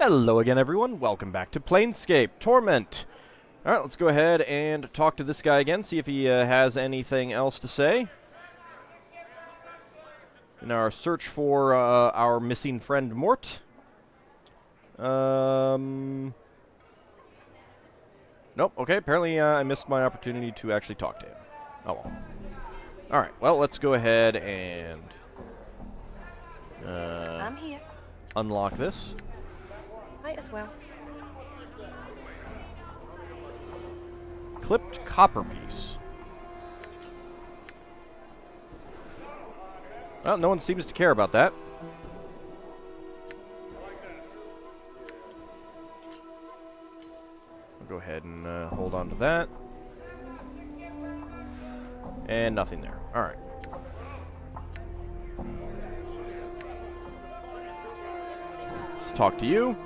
Hello again, everyone. Welcome back to Planescape Torment. Alright, let's go ahead and talk to this guy again, see if he has anything else to say. In our search for our missing friend Mort. Nope, okay, apparently I missed my opportunity to actually talk to him. Oh well. Alright, well, let's go ahead and I'm here. Unlock this. Might as well. Clipped copper piece. Well, no one seems to care about that. I'll go ahead and hold on to that. And nothing there. Alright. Let's talk to you.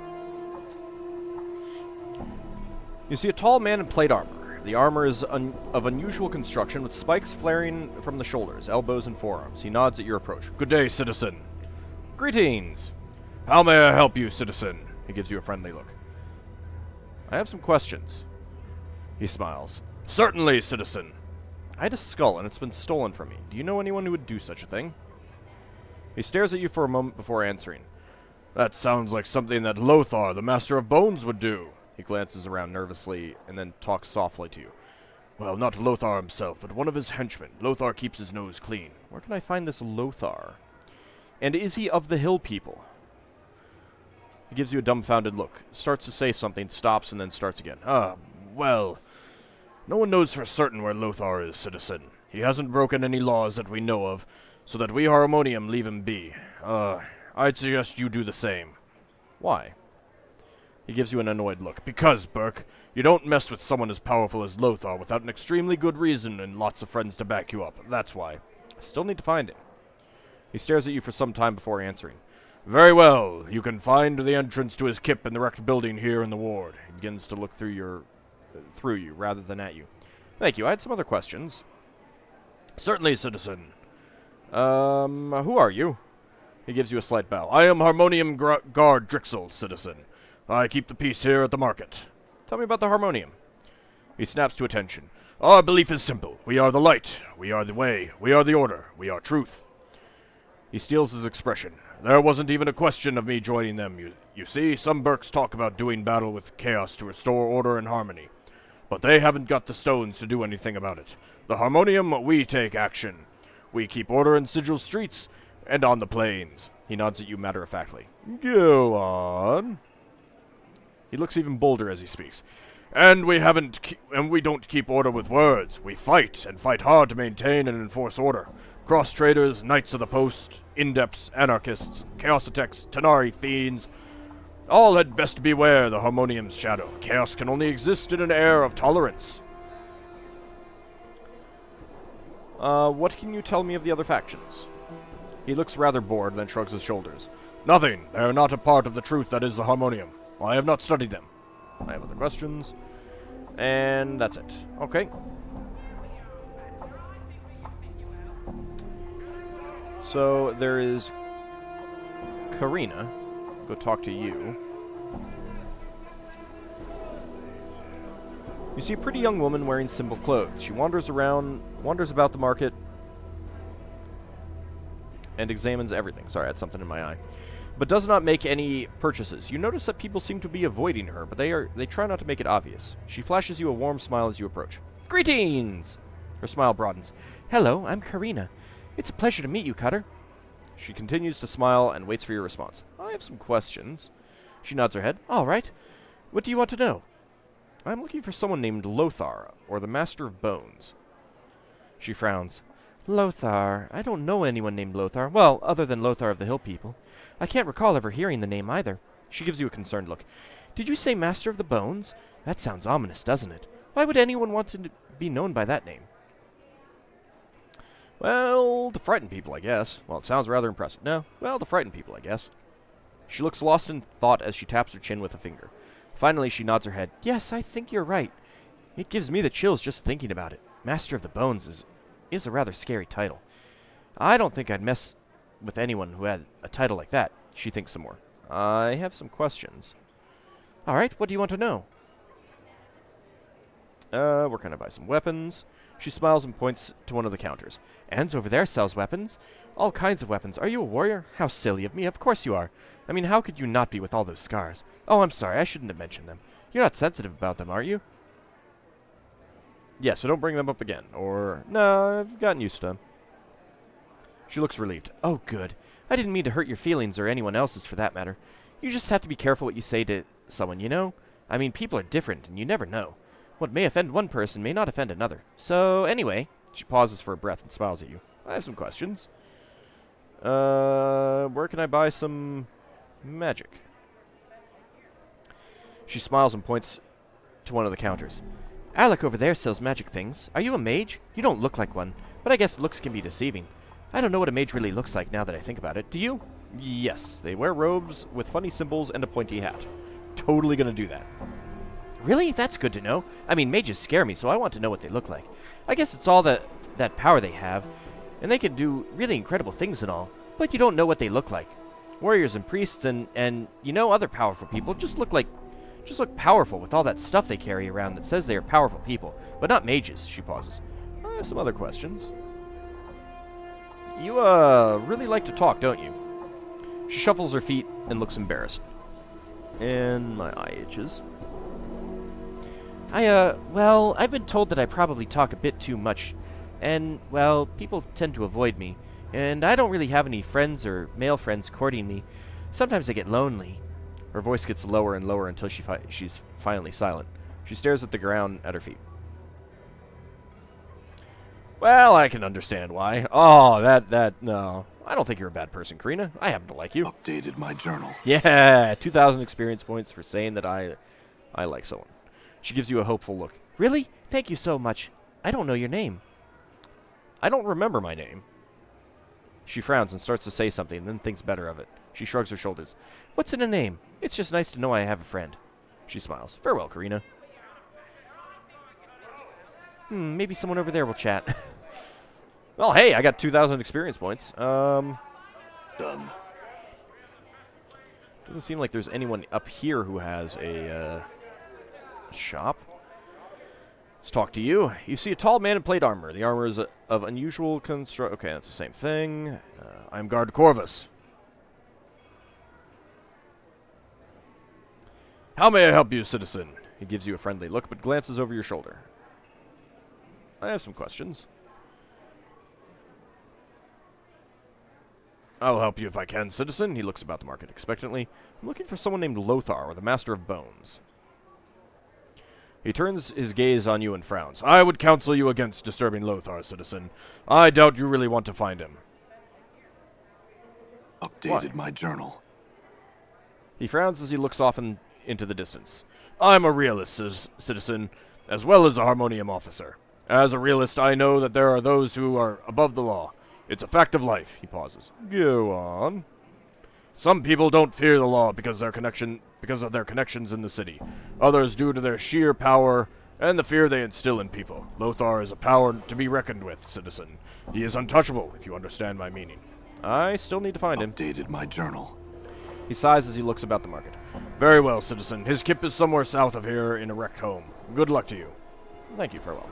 You see a tall man in plate armor. The armor is of unusual construction, with spikes flaring from the shoulders, elbows, and forearms. He nods at your approach. Good day, citizen. Greetings. How may I help you, citizen? He gives you a friendly look. I have some questions. He smiles. Certainly, citizen. I had a skull, and it's been stolen from me. Do you know anyone who would do such a thing? He stares at you for a moment before answering. That sounds like something that Lothar, the Master of Bones, would do. He glances around nervously and then talks softly to you. Well, not Lothar himself, but one of his henchmen. Lothar keeps his nose clean. Where can I find this Lothar? And is he of the Hill people? He gives you a dumbfounded look. Starts to say something, stops, and then starts again. Well, no one knows for certain where Lothar is, citizen. He hasn't broken any laws that we know of, so that we Harmonium leave him be. I'd suggest you do the same. Why? He gives you an annoyed look. Because, Burke, you don't mess with someone as powerful as Lothar without an extremely good reason and lots of friends to back you up. That's why. I still need to find him. He stares at you for some time before answering. Very well. You can find the entrance to his kip in the wrecked building here in the ward. He begins to look through you rather than at you. Thank you. I had some other questions. Certainly, citizen. Who are you? He gives you a slight bow. I am Harmonium Guard Drixle, citizen. I keep the peace here at the market. Tell me about the Harmonium. He snaps to attention. Our belief is simple. We are the light. We are the way. We are the order. We are truth. He steals his expression. There wasn't even a question of me joining them. You see, some Burks talk about doing battle with chaos to restore order and harmony. But they haven't got the stones to do anything about it. The Harmonium, we take action. We keep order in Sigil streets and on the plains. He nods at you matter-of-factly. Go on. He looks even bolder as he speaks. And we don't keep order with words. We fight, and fight hard to maintain and enforce order. Cross-traders, Knights of the Post, Indepts, Anarchists, Chaositechs, Tanari Fiends, all had best beware the Harmonium's shadow. Chaos can only exist in an air of tolerance. What can you tell me of the other factions? He looks rather bored, then shrugs his shoulders. Nothing. They are not a part of the truth that is the Harmonium. I have not studied them. I have other questions. And that's it. Okay. So, there is Karina. Go talk to you. You see a pretty young woman wearing simple clothes. She wanders about the market, and examines everything. Sorry, I had something in my eye. But does not make any purchases. You notice that people seem to be avoiding her, but they try not to make it obvious. She flashes you a warm smile as you approach. Greetings! Her smile broadens. Hello, I'm Karina. It's a pleasure to meet you, Cutter. She continues to smile and waits for your response. I have some questions. She nods her head. All right. What do you want to know? I'm looking for someone named Lothar, or the Master of Bones. She frowns. Lothar. I don't know anyone named Lothar. Well, other than Lothar of the Hill people. I can't recall ever hearing the name either. She gives you a concerned look. Did you say Master of the Bones? That sounds ominous, doesn't it? Why would anyone want to be known by that name? Well, to frighten people, I guess. Well, it sounds rather impressive. No, well, to frighten people, I guess. She looks lost in thought as she taps her chin with a finger. Finally, she nods her head. Yes, I think you're right. It gives me the chills just thinking about it. Master of the Bones is a rather scary title. I don't think I'd mess with anyone who had a title like that. She thinks some more. I have some questions. Alright, what do you want to know? Where can I buy some weapons? She smiles and points to one of the counters. Anne's over there sells weapons. All kinds of weapons. Are you a warrior? How silly of me. Of course you are. I mean, how could you not be with all those scars? Oh, I'm sorry. I shouldn't have mentioned them. You're not sensitive about them, are you? Yeah, so don't bring them up again. Or, no, I've gotten used to them. She looks relieved. Oh, good. I didn't mean to hurt your feelings or anyone else's for that matter. You just have to be careful what you say to someone, you know? I mean, people are different, and you never know. What may offend one person may not offend another. So, anyway, she pauses for a breath and smiles at you. I have some questions. Where can I buy some magic? She smiles and points to one of the counters. Alec over there sells magic things. Are you a mage? You don't look like one, but I guess looks can be deceiving. I don't know what a mage really looks like now that I think about it. Do you? Yes, they wear robes with funny symbols and a pointy hat. Totally gonna do that. Really? That's good to know. I mean, mages scare me, so I want to know what they look like. I guess it's all that power they have, and they can do really incredible things and all, but you don't know what they look like. Warriors and priests and you know, other powerful people just look powerful with all that stuff they carry around that says they are powerful people, but not mages. She pauses. I have some other questions. You, really like to talk, don't you? She shuffles her feet and looks embarrassed. And my eye itches. Well, I've been told that I probably talk a bit too much, and, well, people tend to avoid me, and I don't really have any friends or male friends courting me. Sometimes I get lonely. Her voice gets lower and lower until she's finally silent. She stares at the ground at her feet. Well, I can understand why. Oh, no. I don't think you're a bad person, Karina. I happen to like you. Updated my journal. Yeah, 2,000 experience points for saying that I like someone. She gives you a hopeful look. Really? Thank you so much. I don't know your name. I don't remember my name. She frowns and starts to say something, then thinks better of it. She shrugs her shoulders. What's in a name? It's just nice to know I have a friend. She smiles. Farewell, Karina. Maybe someone over there will chat. Well, hey, I got 2,000 experience points. Done. Doesn't seem like there's anyone up here who has a shop. Let's talk to you. You see a tall man in plate armor. The armor is of unusual construct. Okay, that's the same thing. I'm guard Corvus. How may I help you, citizen? He gives you a friendly look, but glances over your shoulder. I have some questions. I'll help you if I can, citizen. He looks about the market expectantly. I'm looking for someone named Lothar, or the Master of Bones. He turns his gaze on you and frowns. I would counsel you against disturbing Lothar, citizen. I doubt you really want to find him. Updated my journal. He frowns as he looks off into the distance. I'm a realist, citizen, as well as a harmonium officer. As a realist, I know that there are those who are above the law. It's a fact of life. He pauses. Go on. Some people don't fear the law because of their connections in the city. Others due to their sheer power and the fear they instill in people. Lothar is a power to be reckoned with, citizen. He is untouchable, if you understand my meaning. I still need to find him. Updated my journal. He sighs as he looks about the market. Very well, citizen. His kip is somewhere south of here in a wrecked home. Good luck to you. Thank you, farewell.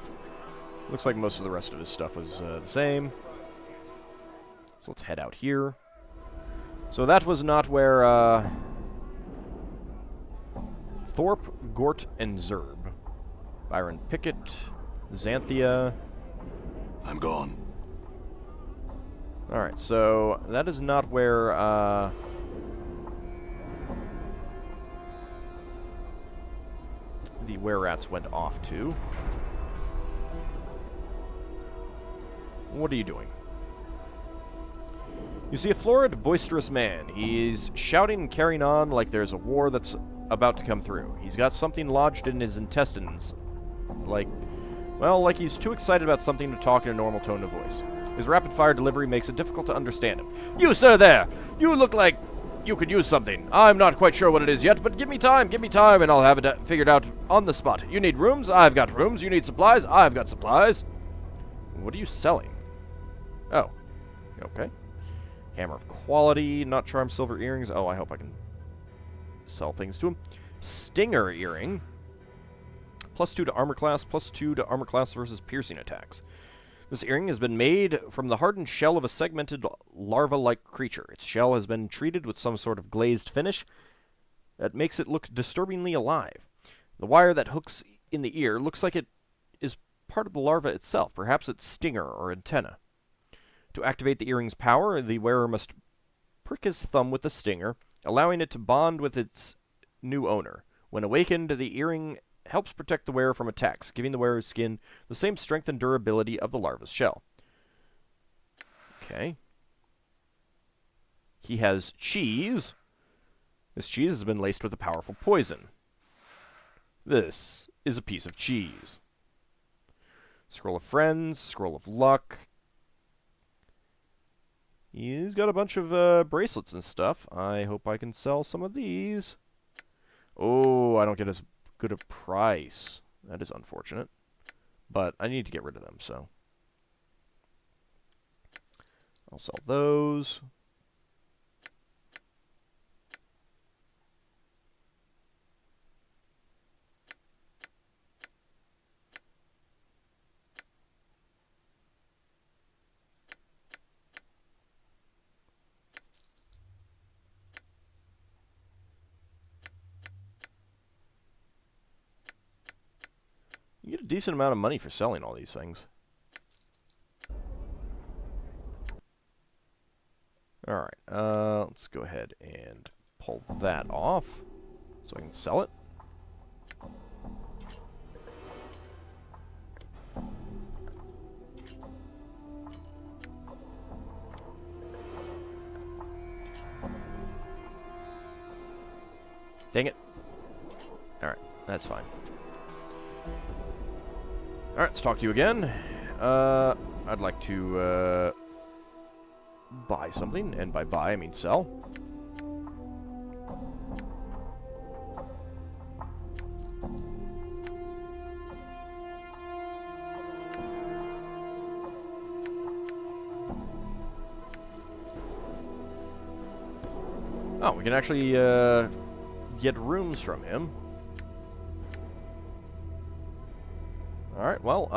Looks like most of the rest of his stuff was the same. So let's head out here. So that was not where Thorpe, Gort, and Zerb. Byron, Picket, Zanthia. I'm gone. Alright, so that is not where the were-rats went off to. What are you doing? You see a florid, boisterous man. He's shouting and carrying on like there's a war that's about to come through. He's got something lodged in his intestines. Like he's too excited about something to talk in a normal tone of voice. His rapid-fire delivery makes it difficult to understand him. You, sir, there! You look like you could use something. I'm not quite sure what it is yet, but give me time, and I'll have it figured out on the spot. You need rooms? I've got rooms. You need supplies? I've got supplies. What are you selling? Oh. Okay. Hammer of quality, not charm silver earrings. Oh, I hope I can sell things to him. Stinger Earring. +2 to armor class, +2 to armor class versus piercing attacks. This earring has been made from the hardened shell of a segmented larva-like creature. Its shell has been treated with some sort of glazed finish that makes it look disturbingly alive. The wire that hooks in the ear looks like it is part of the larva itself, perhaps its stinger or antenna. To activate the earring's power, the wearer must prick his thumb with the stinger, allowing it to bond with its new owner. When awakened, the earring helps protect the wearer from attacks, giving the wearer's skin the same strength and durability of the larva's shell. Okay. He has cheese. This cheese has been laced with a powerful poison. This is a piece of cheese. Scroll of Friends, Scroll of Luck. He's got a bunch of bracelets and stuff. I hope I can sell some of these. Oh, I don't get as good a price. That is unfortunate. But I need to get rid of them, so I'll sell those. You get a decent amount of money for selling all these things. Alright, let's go ahead and pull that off so I can sell it. Dang it. Alright, that's fine. Alright, let's talk to you again. I'd like to buy something, and by buy I mean sell. Oh, we can actually get rooms from him. Alright, well,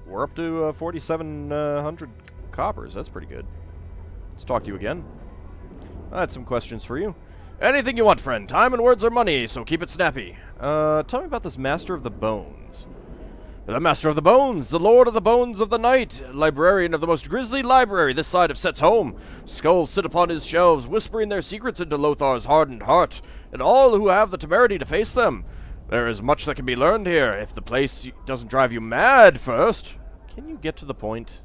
we're up to 4,700 coppers. That's pretty good. Let's talk to you again. I had some questions for you. Anything you want, friend. Time and words are money, so keep it snappy. Tell me about this Master of the Bones. The Master of the Bones, the Lord of the Bones of the Night, librarian of the most grisly library this side of Set's home. Skulls sit upon his shelves, whispering their secrets into Lothar's hardened heart, and all who have the temerity to face them. There is much that can be learned here, if the place doesn't drive you mad first. Can you get to the point?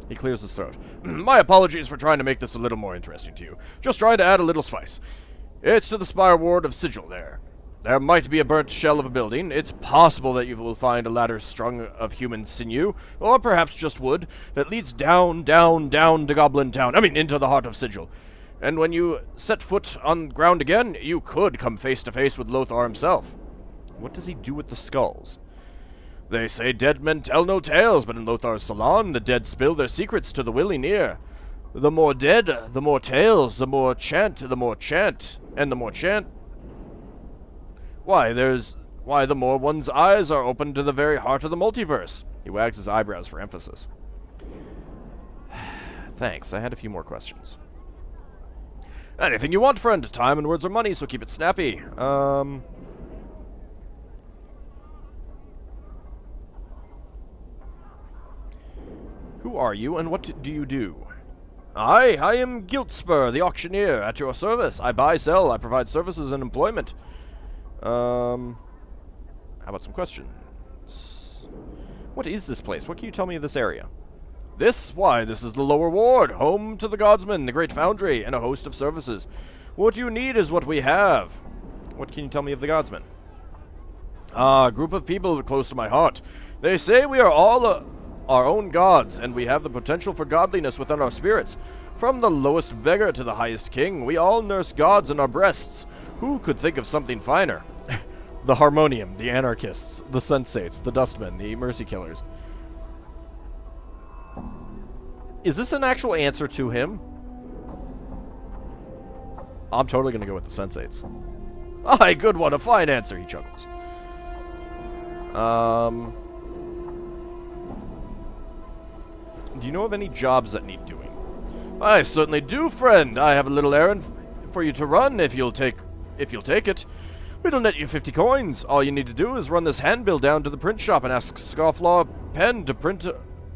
He clears his throat. My apologies for trying to make this a little more interesting to you. Just trying to add a little spice. It's to the spire ward of Sigil there. There might be a burnt shell of a building. It's possible that you will find a ladder strung of human sinew, or perhaps just wood, that leads down, down, down to Goblin Town. I mean, into the heart of Sigil. And when you set foot on ground again, you could come face to face with Lothar himself. What does he do with the skulls? They say dead men tell no tales, but in Lothar's salon, the dead spill their secrets to the willing ear. The more dead, the more tales, the more chant, and the more chant. Why, the more one's eyes are open to the very heart of the multiverse. He wags his eyebrows for emphasis. Thanks, I had a few more questions. Anything you want, friend. Time and words are money, so keep it snappy. Who are you, and what do you do? I am Guilturer, the auctioneer, at your service. I buy, sell, I provide services and employment. How about some questions? What is this place? What can you tell me of this area? Why, this is the lower ward, home to the Godsman, the great foundry, and a host of services. What you need is what we have. What can you tell me of the Godsman? A group of people close to my heart. They say we are all our own gods, and we have the potential for godliness within our spirits. From the lowest beggar to the highest king, we all nurse gods in our breasts. Who could think of something finer? The Harmonium, the Anarchists, the Sensates, the Dustmen, the Mercy Killers. Is this an actual answer to him? I'm totally gonna go with the Sensates. Aye, good one, a fine answer, he chuckles. Do you know of any jobs that need doing? I certainly do, friend. I have a little errand for you to run if you'll take it. It'll net you 50 coins. All you need to do is run this handbill down to the print shop and ask Scofflaw Pen to print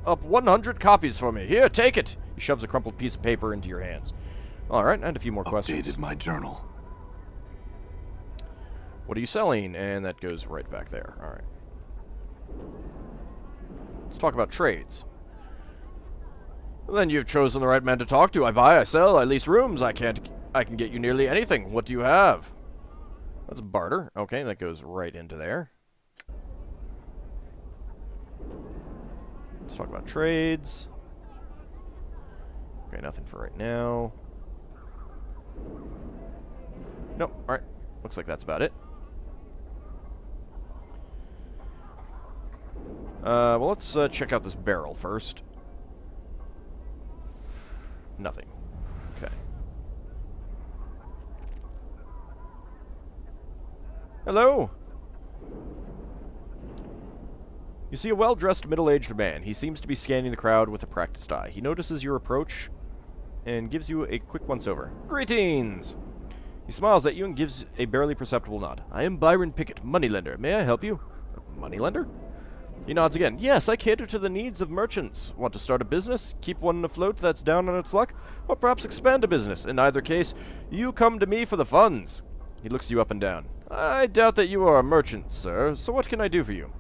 up 100 copies for me. Here, take it. He shoves a crumpled piece of paper into your hands. Alright, and a few more questions. Updated my journal. What are you selling? And that goes right back there. Alright. Let's talk about trades. Well, then you've chosen the right man to talk to. I buy, I sell, I lease rooms. I can get you nearly anything. What do you have? That's barter. Okay, that goes right into there. Let's talk about trades. Okay, nothing for right now. Nope. Alright. Looks like that's about it. Well, let's check out this barrel first. Nothing. Okay. Hello? You see a well-dressed, middle-aged man. He seems to be scanning the crowd with a practiced eye. He notices your approach and gives you a quick once-over. Greetings! He smiles at you and gives a barely perceptible nod. I am Byron Picket, Moneylender. May I help you? Moneylender? He nods again. Yes, I cater to the needs of merchants. Want to start a business? Keep one afloat that's down on its luck? Or perhaps expand a business? In either case, you come to me for the funds. He looks you up and down. I doubt that you are a merchant, sir, so what can I do for you?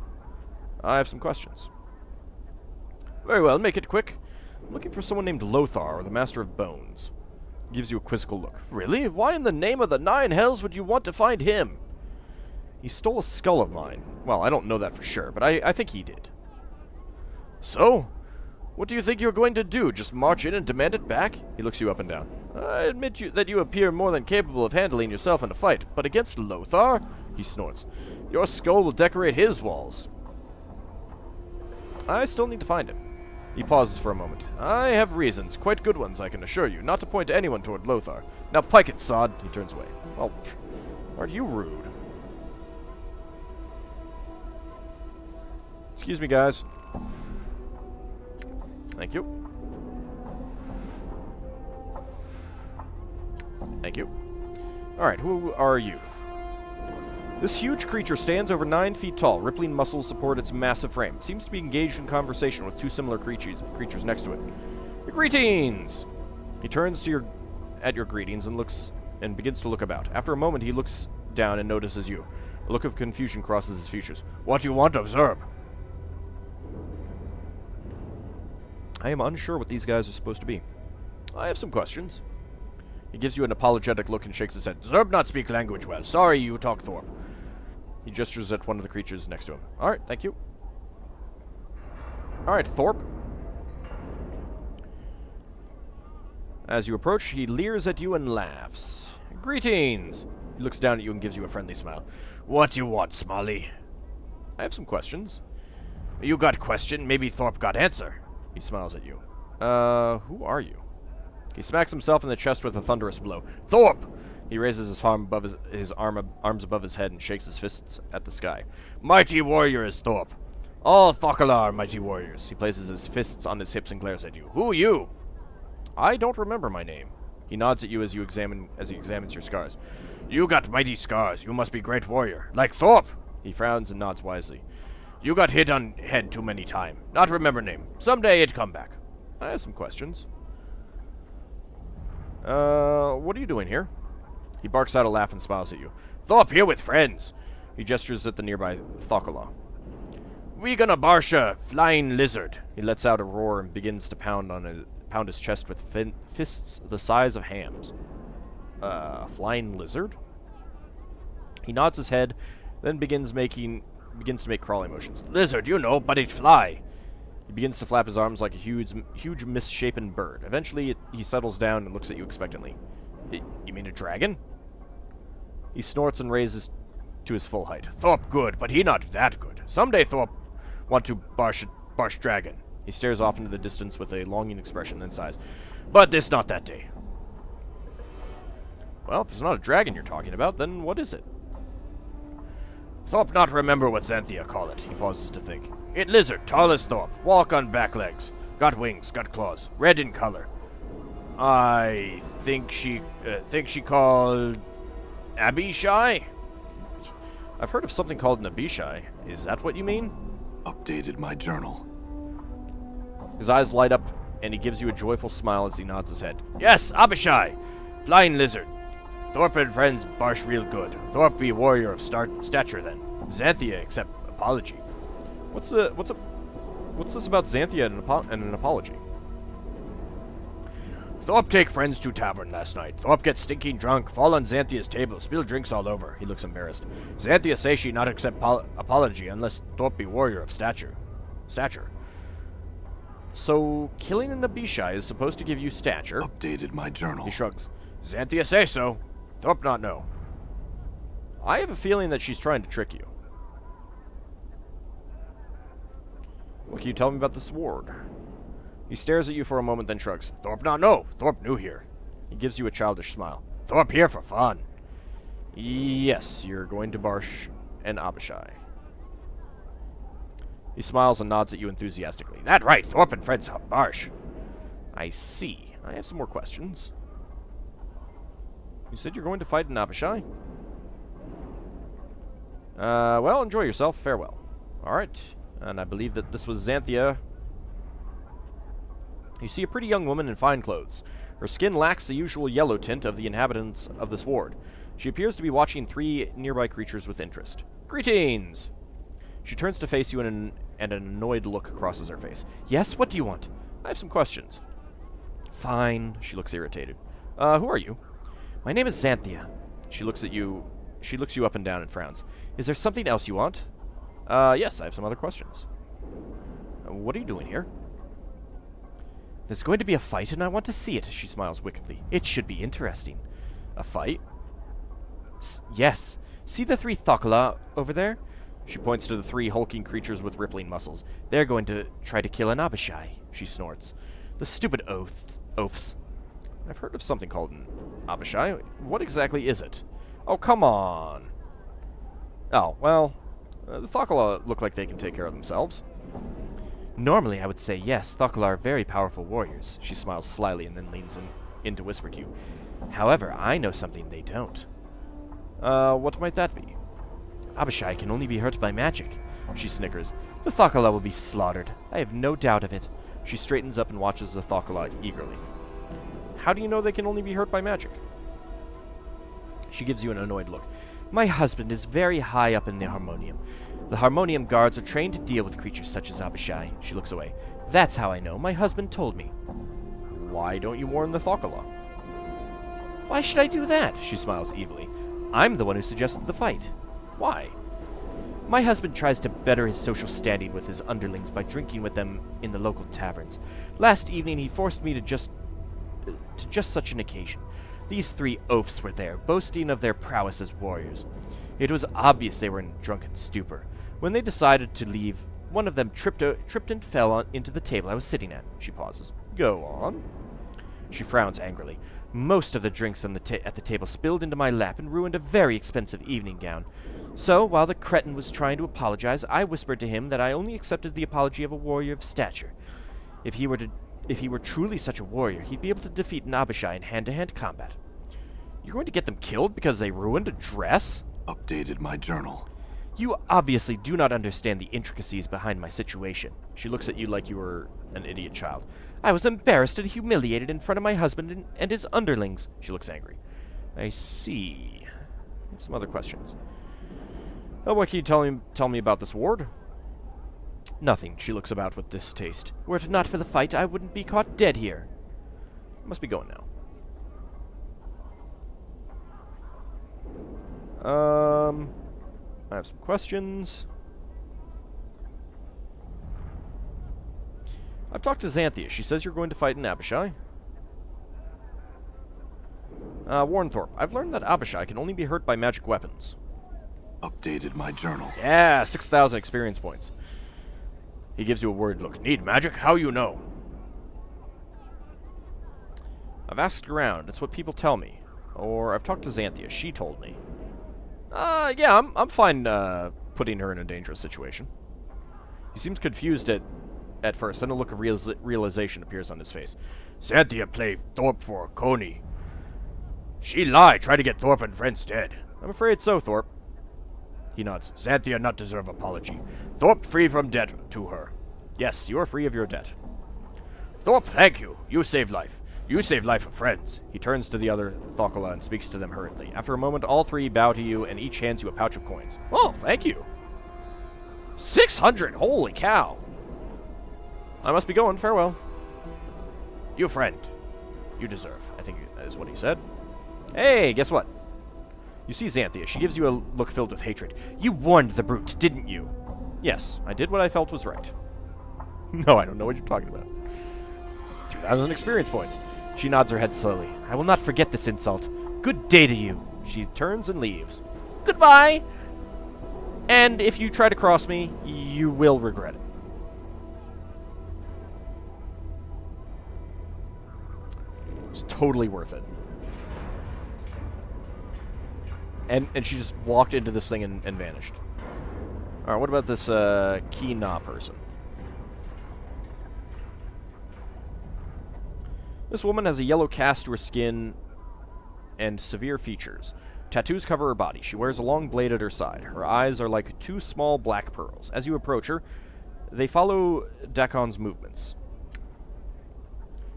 I have some questions. Very well, make it quick. I'm looking for someone named Lothar, or the Master of Bones. He gives you a quizzical look. Really? Why in the name of the nine hells would you want to find him? He stole a skull of mine. Well, I don't know that for sure, but I think he did. So? What do you think you're going to do? Just march in and demand it back? He looks you up and down. I admit that you appear more than capable of handling yourself in a fight, but against Lothar? He snorts. Your skull will decorate his walls. I still need to find him. He pauses for a moment. I have reasons, quite good ones, I can assure you, not to point anyone toward Lothar. Now pike it, sod. He turns away. Well, aren't you rude? Excuse me, guys. Thank you. Thank you. Alright, who are you? This huge creature stands over 9 feet tall. Rippling muscles support its massive frame. It seems to be engaged in conversation with two similar creatures next to it. Greetings! He turns to at your greetings and begins to look about. After a moment, he looks down and notices you. A look of confusion crosses his features. What do you want of Zerb? I am unsure what these guys are supposed to be. I have some questions. He gives you an apologetic look and shakes his head. Zerb not speak language well. Sorry, you talk Thorpe. He gestures at one of the creatures next to him. Alright, thank you. Alright, Thorpe. As you approach, he leers at you and laughs. Greetings! He looks down at you and gives you a friendly smile. What you want, Smalley? I have some questions. You got question, maybe Thorpe got answer. He smiles at you. Who are you? He smacks himself in the chest with a thunderous blow. Thorpe! He raises his arm above arms above his head and shakes his fists at the sky. Mighty warrior is Thorpe. All Thala are mighty warriors. He places his fists on his hips and glares at you. Who you? I don't remember my name. He nods at you as he examines your scars. You got mighty scars. You must be great warrior. Like Thorpe! He frowns and nods wisely. You got hit on head too many time. Not remember name. Someday it come back. I have some questions. What are you doing here? He barks out a laugh and smiles at you. Thorpe here with friends. He gestures at the nearby Thala. We gonna barsha flying lizard. He lets out a roar and begins to pound his chest with fists the size of hams. Flying lizard? He nods his head, then begins to make crawling motions. Lizard, you know, but it fly. He begins to flap his arms like a huge misshapen bird. Eventually, he settles down and looks at you expectantly. You mean a dragon? He snorts and raises to his full height. Thorpe good, but he not that good. Someday Thorpe want to barsh dragon. He stares off into the distance with a longing expression, then sighs. But this not that day. Well, if it's not a dragon you're talking about, then what is it? Thorpe not remember what Zanthia call it. He pauses to think. It lizard, tall as Thorpe, walk on back legs. Got wings, got claws, red in color. I think she called Abishai? I've heard of something called an Abishai. Is that what you mean? Updated my journal. His eyes light up, and he gives you a joyful smile as he nods his head. Yes, Abishai! Flying lizard. Thorpe and friends barsh real good. Thorpe be warrior of stature then. Zanthia accept apology. What's this about Zanthia and an apology? Thorpe take friends to tavern last night. Thorpe get stinking drunk, fall on Zanthia's table, spill drinks all over. He looks embarrassed. Zanthia say she not accept apology unless Thorpe be warrior of stature. So, killing an Abishai is supposed to give you stature. Updated my journal. He shrugs. Zanthia say so. Thorpe not know. I have a feeling that she's trying to trick you. What can you tell me about the sword? He stares at you for a moment, then shrugs. Thorpe not know. Thorpe new here. He gives you a childish smile. Thorpe here for fun. Yes, you're going to barsh an Abishai. He smiles and nods at you enthusiastically. That right, Thorpe and friends barsh. I see. I have some more questions. You said you're going to fight an Abishai? Well, enjoy yourself. Farewell. Alright. And I believe that this was Zanthia. You see a pretty young woman in fine clothes. Her skin lacks the usual yellow tint of the inhabitants of this ward. She appears to be watching 3 nearby creatures with interest. Greetings! She turns to face you and an annoyed look crosses her face. Yes, what do you want? I have some questions. Fine. She looks irritated. Who are you? My name is Zanthia. She looks at you. She looks you up and down and frowns. Is there something else you want? Yes, I have some other questions. What are you doing here? There's going to be a fight, and I want to see it, she smiles wickedly. It should be interesting. A fight? Yes. See the 3 Thala over there? She points to the 3 hulking creatures with rippling muscles. They're going to try to kill an Abishai, she snorts. The stupid oafs. I've heard of something called an Abishai. What exactly is it? Oh, come on. Oh, well, the Thala look like they can take care of themselves. Normally, I would say yes, Thala are very powerful warriors. She smiles slyly and then leans in to whisper to you. However, I know something they don't. What might that be? Abishai can only be hurt by magic. She snickers. The Thala will be slaughtered. I have no doubt of it. She straightens up and watches the Thala eagerly. How do you know they can only be hurt by magic? She gives you an annoyed look. My husband is very high up in the Harmonium. The Harmonium guards are trained to deal with creatures such as Abishai. She looks away. That's how I know. My husband told me. Why don't you warn the Thala? Why should I do that? She smiles evilly. I'm the one who suggested the fight. Why? My husband tries to better his social standing with his underlings by drinking with them in the local taverns. Last evening he forced me to just such an occasion. These 3 oafs were there, boasting of their prowess as warriors. It was obvious they were in drunken stupor. When they decided to leave, one of them tripped and fell into the table I was sitting at. She pauses. Go on. She frowns angrily. Most of the drinks at the table spilled into my lap and ruined a very expensive evening gown. So, while the cretin was trying to apologize, I whispered to him that I only accepted the apology of a warrior of stature. If he were truly such a warrior, he'd be able to defeat an Abishai in hand-to-hand combat. You're going to get them killed because they ruined a dress? Updated my journal. You obviously do not understand the intricacies behind my situation. She looks at you like you were an idiot child. I was embarrassed and humiliated in front of my husband and his underlings. She looks angry. I see. I have some other questions. Oh, what can you tell me about this ward? Nothing. She looks about with distaste. Were it not for the fight, I wouldn't be caught dead here. Must be going now. I have some questions. I've talked to Zanthia. She says you're going to fight an Abishai. Warrenthorpe, I've learned that Abishai can only be hurt by magic weapons. Updated my journal. Yeah, 6,000 experience points. He gives you a worried look. Need magic? How you know? I've asked around. It's what people tell me. Or I've talked to Zanthia. She told me. Yeah, I'm fine, putting her in a dangerous situation. He seems confused at first, then a look of realization appears on his face. Zanthia played Thorpe for Coney. She lied, try to get Thorpe and friends dead. I'm afraid so, Thorpe. He nods. Zanthia not deserve apology. Thorpe free from debt to her. Yes, you are free of your debt. Thorpe, thank you. You saved life. You saved life of friends. He turns to the other Thala and speaks to them hurriedly. After a moment, all three bow to you, and each hands you a pouch of coins. Oh, thank you. 600! Holy cow! I must be going. Farewell. You friend. You deserve, I think that is what he said. Hey, guess what? You see Zanthia. She gives you a look filled with hatred. You warned the brute, didn't you? Yes, I did what I felt was right. No, I don't know what you're talking about. 2,000 experience points. She nods her head slowly. I will not forget this insult. Good day to you. She turns and leaves. Goodbye! And if you try to cross me, you will regret it. It's totally worth it. And she just walked into this thing and vanished. Alright, what about this Kina person? This woman has a yellow cast to her skin and severe features. Tattoos cover her body. She wears a long blade at her side. Her eyes are like two small black pearls. As you approach her, they follow Dakon's movements.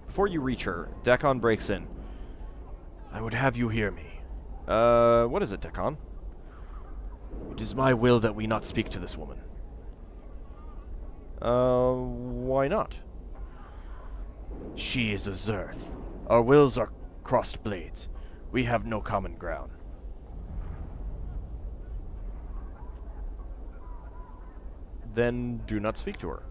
Before you reach her, Dakon breaks in. I would have you hear me. What is it, Dakon? It is my will that we not speak to this woman. Why not? She is a Zerth. Our wills are crossed blades. We have no common ground. Then do not speak to her.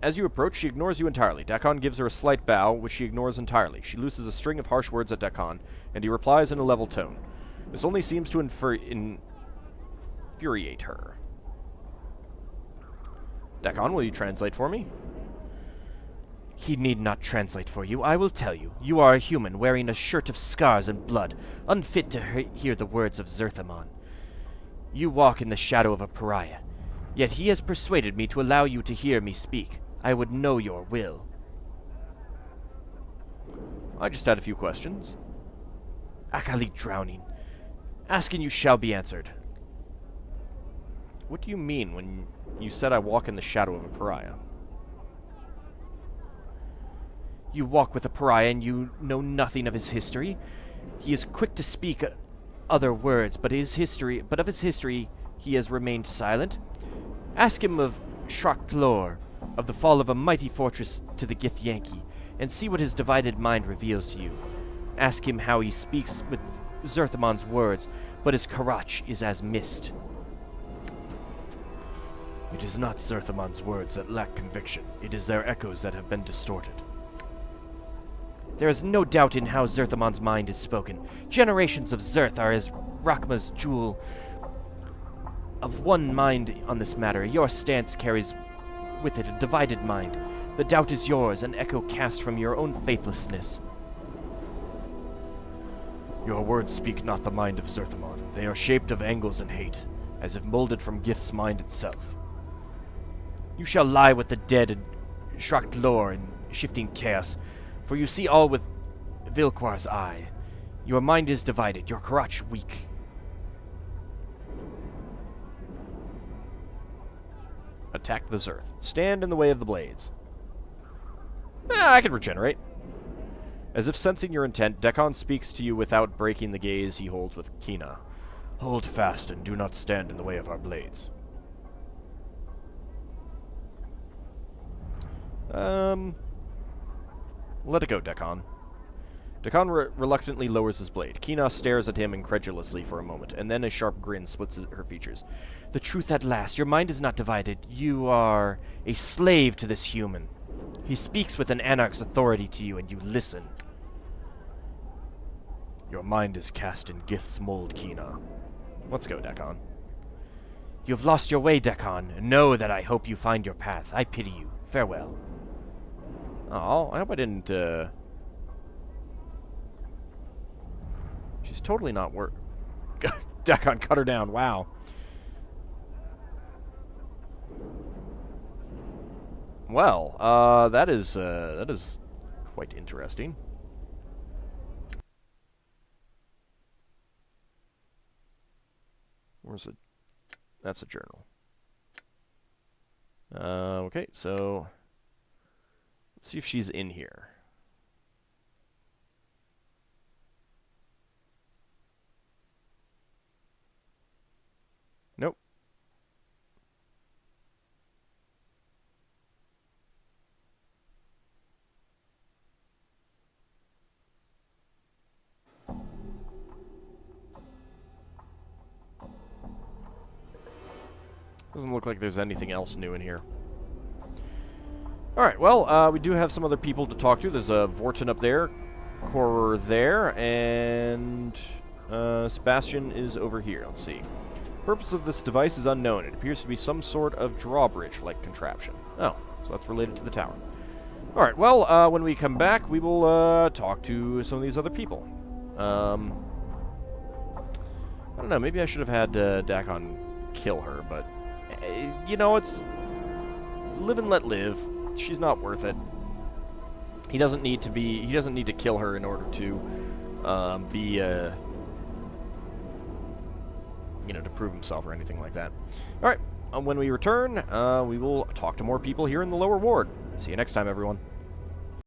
As you approach, she ignores you entirely. Dakon gives her a slight bow, which she ignores entirely. She looses a string of harsh words at Dakon, and he replies in a level tone. This only seems to infuriate her. Dakon, will you translate for me? He need not translate for you. I will tell you. You are a human wearing a shirt of scars and blood, unfit to hear the words of Zerthamon. You walk in the shadow of a pariah, yet he has persuaded me to allow you to hear me speak. I would know your will. I just had a few questions. Akali drowning. Ask and you shall be answered. What do you mean when you said I walk in the shadow of a pariah? You walk with a pariah and you know nothing of his history. He is quick to speak other words, but of his history he has remained silent. Ask him of Shraktlor, of the fall of a mighty fortress to the Githyanki, and see what his divided mind reveals to you. Ask him how he speaks with Zerthamon's words, but his Karach is as mist. It is not Zerthamon's words that lack conviction. It is their echoes that have been distorted. There is no doubt in how Zerthamon's mind is spoken. Generations of Zerth are as Rakma's jewel. Of one mind on this matter, your stance carries with it a divided mind. The doubt is yours, an echo cast from your own faithlessness. Your words speak not the mind of Zerthamon. They are shaped of angles and hate, as if molded from Gith's mind itself. You shall lie with the dead and Shraktlor in shifting chaos, for you see all with Vilquar's eye. Your mind is divided, your Karach weak. Attack the Zerth. Stand in the way of the blades. I can regenerate. As if sensing your intent, Dakon speaks to you without breaking the gaze he holds with Kina. Hold fast and do not stand in the way of our blades. Let it go, Dakon. Dakon reluctantly lowers his blade. Kina stares at him incredulously for a moment, and then a sharp grin splits her features. The truth at last. Your mind is not divided. You are a slave to this human. He speaks with an anarch's authority to you, and you listen. Your mind is cast in Gith's mold, Kina. Let's go, Dakon. You have lost your way, Dakon. Know that I hope you find your path. I pity you. Farewell. Oh, I hope I didn't, She's totally not work. Dakon cut her down. Wow. Well, that is quite interesting. Where's it? That's a journal. Okay, so let's see if she's in here. Nope. Doesn't look like there's anything else new in here. Alright, well, we do have some other people to talk to. There's a Vorton up there, Corer there, and Sebastian is over here. Let's see. Purpose of this device is unknown. It appears to be some sort of drawbridge-like contraption. Oh, so that's related to the tower. Alright, well, when we come back, we will talk to some of these other people. I don't know, maybe I should have had Dakon kill her, but you know, it's live and let live. She's not worth it. He doesn't need to kill her in order to to prove himself or anything like that. All right, when we return, we will talk to more people here in the lower ward. See you next time, everyone.